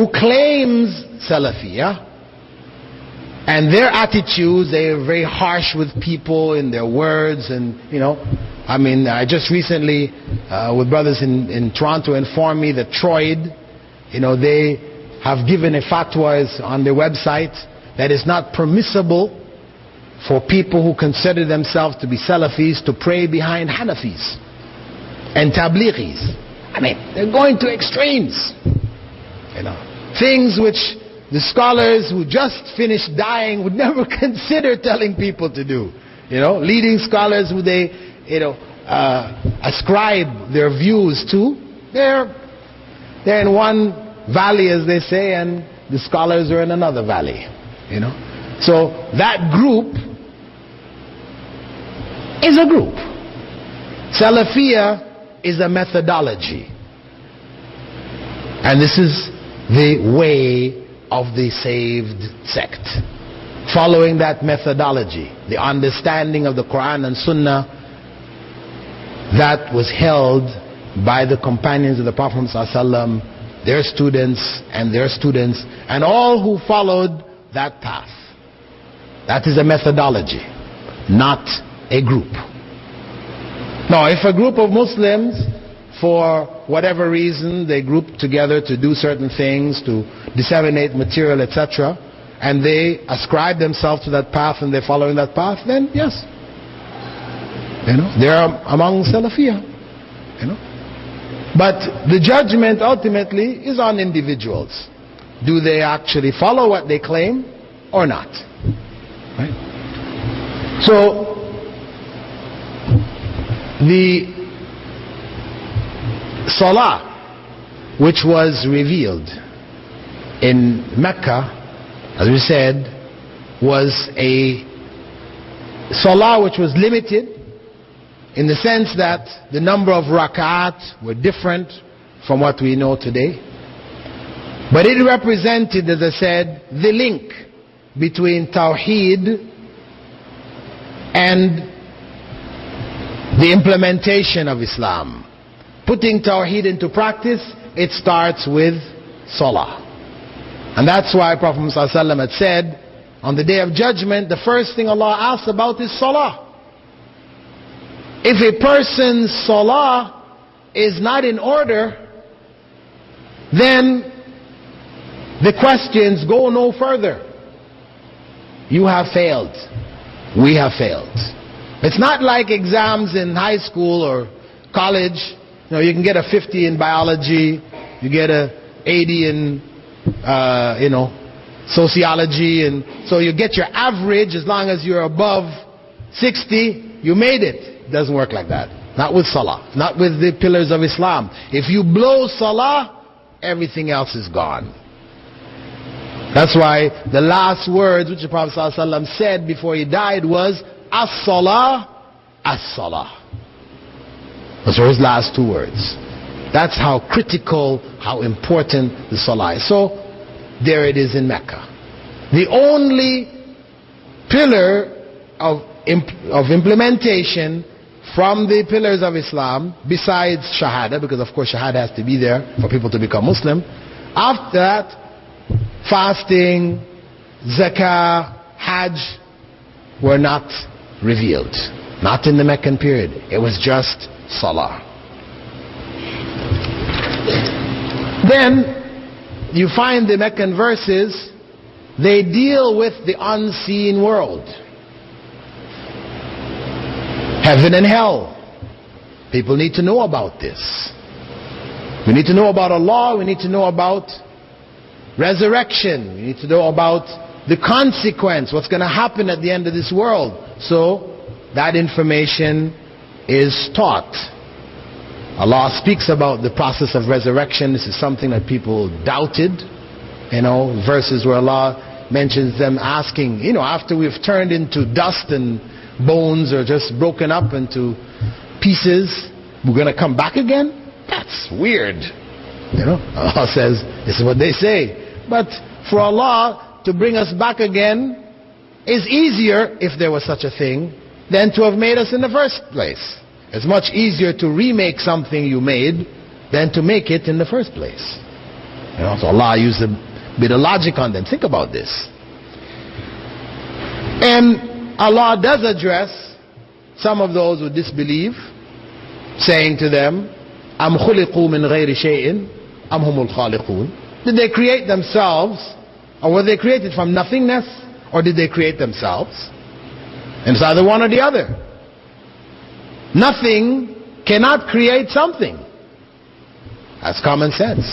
who claims Salafiyah, and their attitudes, they're very harsh with people in their words, and I just recently with brothers in Toronto informed me that Troid, they have given a fatwa on their website that it's not permissible for people who consider themselves to be Salafis to pray behind Hanafis and Tablighis. They're going to extremes. Things which the scholars who just finished dying would never consider telling people to do. Leading scholars who they, ascribe their views to, they're in one valley, as they say, and the scholars are in another valley. So that group is a group. Salafiyah is a methodology, and this is the way of the saved sect. Following that methodology, the understanding of the Quran and Sunnah that was held by the companions of the Prophet ﷺ, their students and their students, and all who followed that path. That is a methodology, not a group. Now, if a group of Muslims, for whatever reason, they group together to do certain things, to disseminate material, etc., and they ascribe themselves to that path and they're following that path, then yes, they're among Salafiyah. But the judgment ultimately is on individuals. Do they actually follow what they claim or not? Right? So the Salah, which was revealed in Mecca, as we said, was a Salah which was limited in the sense that the number of rak'at were different from what we know today. But it represented, as I said, the link between Tawheed and the implementation of Islam. Putting Tawheed into practice, it starts with Salah. And that's why Prophet ﷺ had said, on the Day of Judgment, the first thing Allah asks about is Salah. If a person's Salah is not in order, then the questions go no further. You have failed. We have failed. It's not like exams in high school or college. You can get a 50 in biology, you get a 80 in sociology, and so you get your average. As long as you're above 60, you made it. It doesn't work like that. Not with Salah, not with the pillars of Islam. If you blow Salah, everything else is gone. That's why the last words which the Prophet ﷺ said before he died was As-Salah, As-Salah. Those were his last two words. That's how critical, how important the Salah is. So there it is in Mecca. The only pillar of implementation from the pillars of Islam, besides Shahada, because of course Shahada has to be there for people to become Muslim. After that, fasting, zakah, hajj were not revealed. Not in the Meccan period. It was just Salah. Then you find the Meccan verses, they deal with the unseen world. Heaven and hell. People need to know about this. We need to know about Allah. We need to know about resurrection. We need to know about the consequence, what's going to happen at the end of this world. So that information is taught. Allah speaks about the process of resurrection. This is something that people doubted. Verses where Allah mentions them asking, after we've turned into dust and bones or just broken up into pieces, we're going to come back again? That's weird. Allah says, this is what they say. But for Allah to bring us back again is easier, if there was such a thing, than to have made us in the first place. It's much easier to remake something you made than to make it in the first place. So Allah used a bit of logic on them. Think about this. And Allah does address some of those who disbelieve, saying to them, Am khuliqu min ghayri shay'in am humul khaliqun. Did they create themselves, or were they created from nothingness, or did they create themselves? And it's either one or the other. Nothing cannot create something. That's common sense.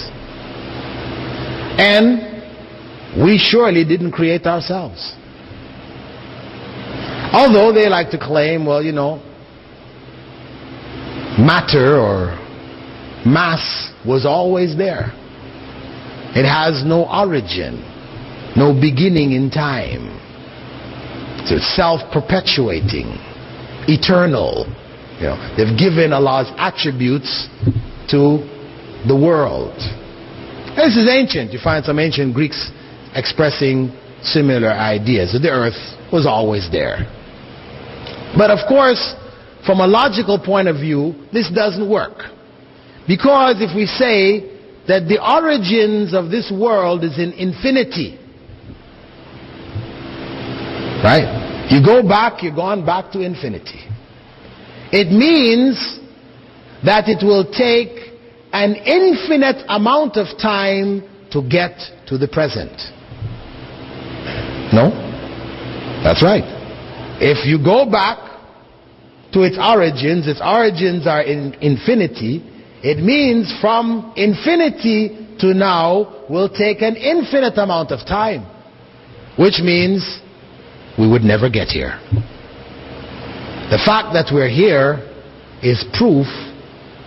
And we surely didn't create ourselves. Although they like to claim, well, matter or mass was always there. It has no origin, no beginning in time. It's self-perpetuating, eternal. They've given Allah's attributes to the world. This is ancient. You find some ancient Greeks expressing similar ideas. The earth was always there. But of course, from a logical point of view, this doesn't work. Because if we say that the origins of this world is in infinity, right? You're gone back to infinity. It means that it will take an infinite amount of time to get to the present. No? That's right. If you go back to its origins are in infinity, it means from infinity to now will take an infinite amount of time, which means we would never get here. The fact that we're here is proof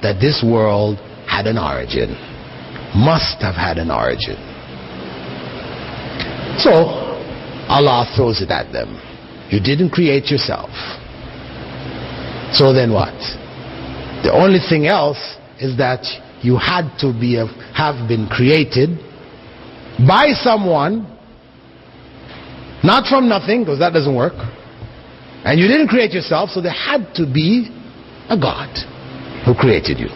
that this world had an origin, must have had an origin. So Allah throws it at them. You didn't create yourself. So then what? The only thing else is that you had to have been created by someone, not from nothing, because that doesn't work. And you didn't create yourself, so there had to be a God who created you.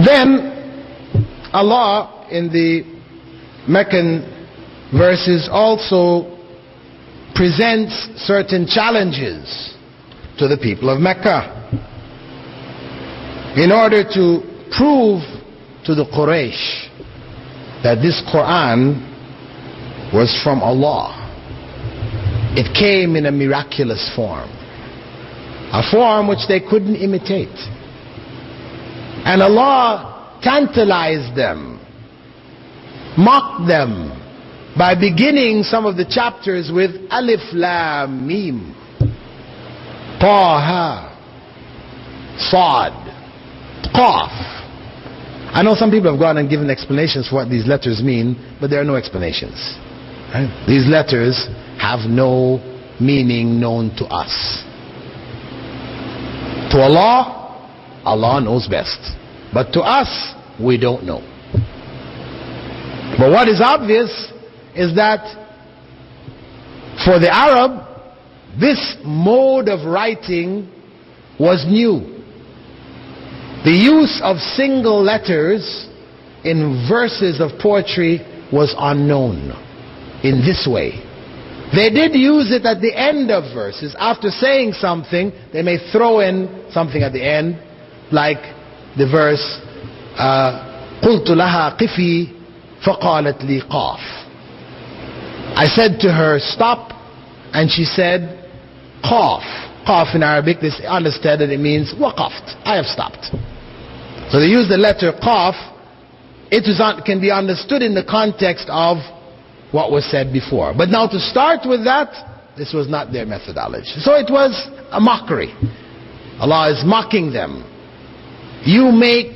Then Allah in the Meccan verses also presents certain challenges to the people of Mecca in order to prove to the Quraysh that this Quran was from Allah. It came in a miraculous form, a form which they couldn't imitate. And Allah tantalized them, mocked them, by beginning some of the chapters with Alif Lam Mim, Taha, Sad, Qaf. I know some people have gone and given explanations for what these letters mean, but there are no explanations. Right? These letters have no meaning known to us. To Allah, Allah knows best. But to us, we don't know. But what is obvious is that for the Arab, this mode of writing was new. The use of single letters in verses of poetry was unknown in this way. They did use it at the end of verses. After saying something, they may throw in something at the end, like the verse, قُلْتُ لَهَا قِفِي فَقَالَتْ لِي قَافٍ. I said to her, stop, and she said, Qaf. Qaf in Arabic, they understand that it means waqaft. I have stopped. So they use the letter Qaf. It can be understood in the context of what was said before. But now to start with that, this was not their methodology. So it was a mockery. Allah is mocking them. You make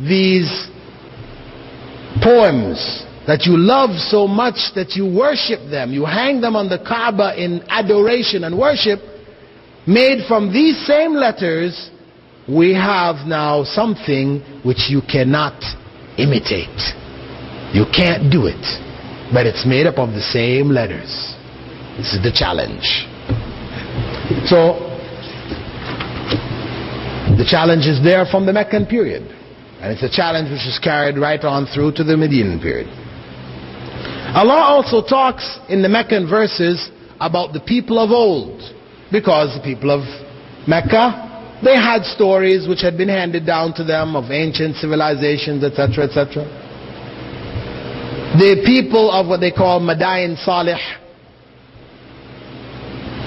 these poems that you love so much that you worship them, you hang them on the Kaaba in adoration and worship, made from these same letters. We have now something which you cannot imitate. You can't do it, but it's made up of the same letters. This is the challenge. So the challenge is there from the Meccan period. And it's a challenge which is carried right on through to the Medinan period. Allah also talks in the Meccan verses about the people of old, because the people of Mecca, they had stories which had been handed down to them of ancient civilizations, etc., etc. The people of what they call Madain Salih,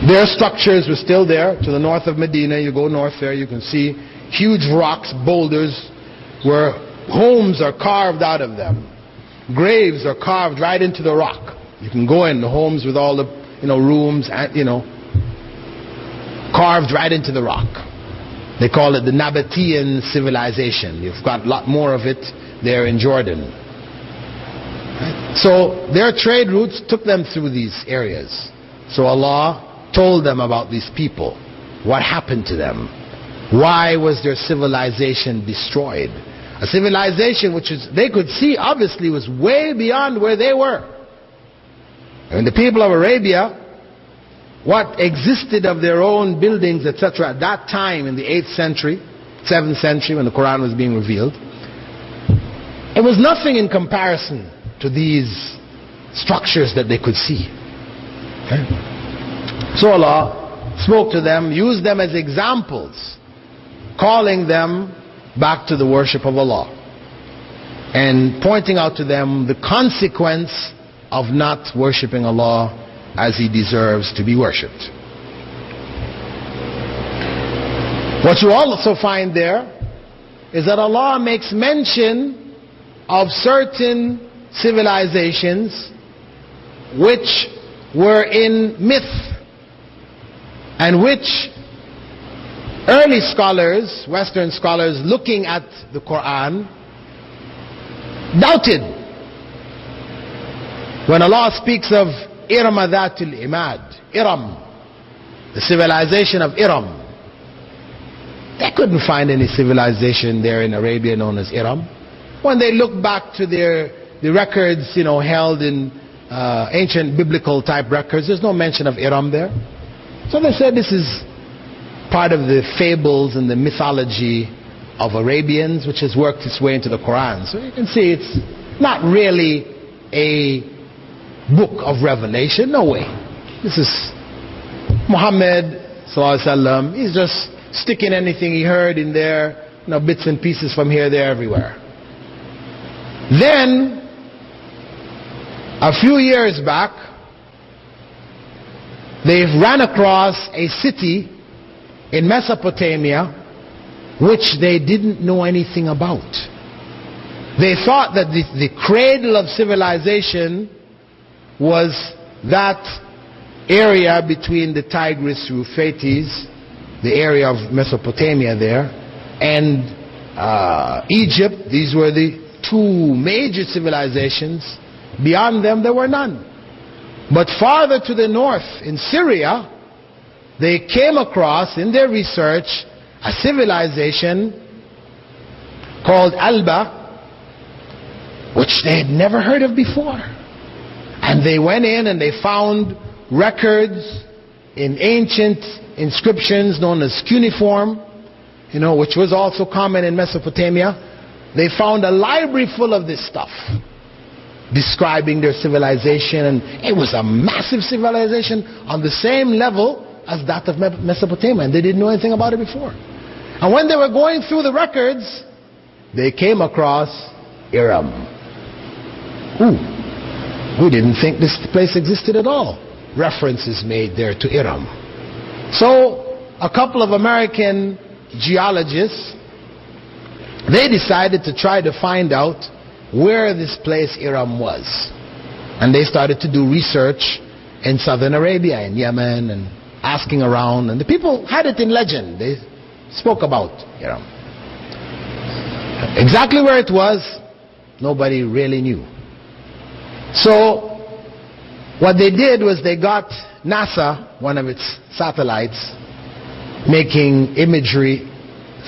their structures were still there to the north of Medina. You go north there, you can see huge rocks, boulders, where homes are carved out of them. Graves are carved right into the rock. You can go in the homes with all the rooms, carved right into the rock. They call it the Nabatean civilization. You've got a lot more of it there in Jordan. So their trade routes took them through these areas. So Allah told them about these people. What happened to them? Why was their civilization destroyed? A civilization which they could see obviously was way beyond where they were. And the people of Arabia, what existed of their own buildings, etc., at that time in the 8th century, 7th century when the Quran was being revealed, it was nothing in comparison to these structures that they could see. Okay? So Allah spoke to them, used them as examples, calling them back to the worship of Allah and pointing out to them the consequence of not worshiping Allah as He deserves to be worshipped. What you also find there is that Allah makes mention of certain civilizations which were in myth and which early scholars, Western scholars, looking at the Quran, doubted. When Allah speaks of Iram Dhatul Imad, Iram, the civilization of Iram, they couldn't find any civilization there in Arabia known as Iram. When they look back to the records, held in ancient biblical type records, there's no mention of Iram there. So they said this is part of the fables and the mythology of Arabians, which has worked its way into the Quran. So you can see it's not really a book of revelation. No way. This is Muhammad sallallahu alaihi wasallam. He's just sticking anything he heard in there, bits and pieces from here, there, everywhere. Then a few years back, they ran across a city in Mesopotamia which they didn't know anything about. They thought that the cradle of civilization was that area between the Tigris, Euphrates, the area of Mesopotamia there, and Egypt. These were the two major civilizations. Beyond them there were none. But farther to the north, in Syria, they came across in their research a civilization called Alba, which they had never heard of before. And they went in and they found records in ancient inscriptions known as cuneiform, which was also common in Mesopotamia. They found a library full of this stuff, describing their civilization, and it was a massive civilization on the same level as that of Mesopotamia, and they didn't know anything about it before. And when they were going through the records, they came across Iram. We didn't think this place existed at all. Reference is made there to Iram. So a couple of American geologists, they decided to try to find out where this place Iram was. And they started to do research in southern Arabia, in Yemen, and asking around. And the people had it in legend. They spoke about Iram. Exactly where it was, nobody really knew. So what they did was they got NASA, one of its satellites, making imagery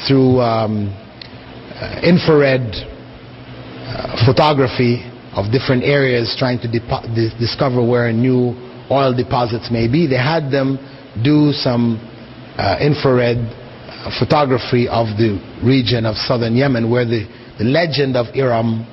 through infrared photography of different areas, trying to discover where new oil deposits may be. They had them do some infrared photography of the region of southern Yemen where the the legend of Iram.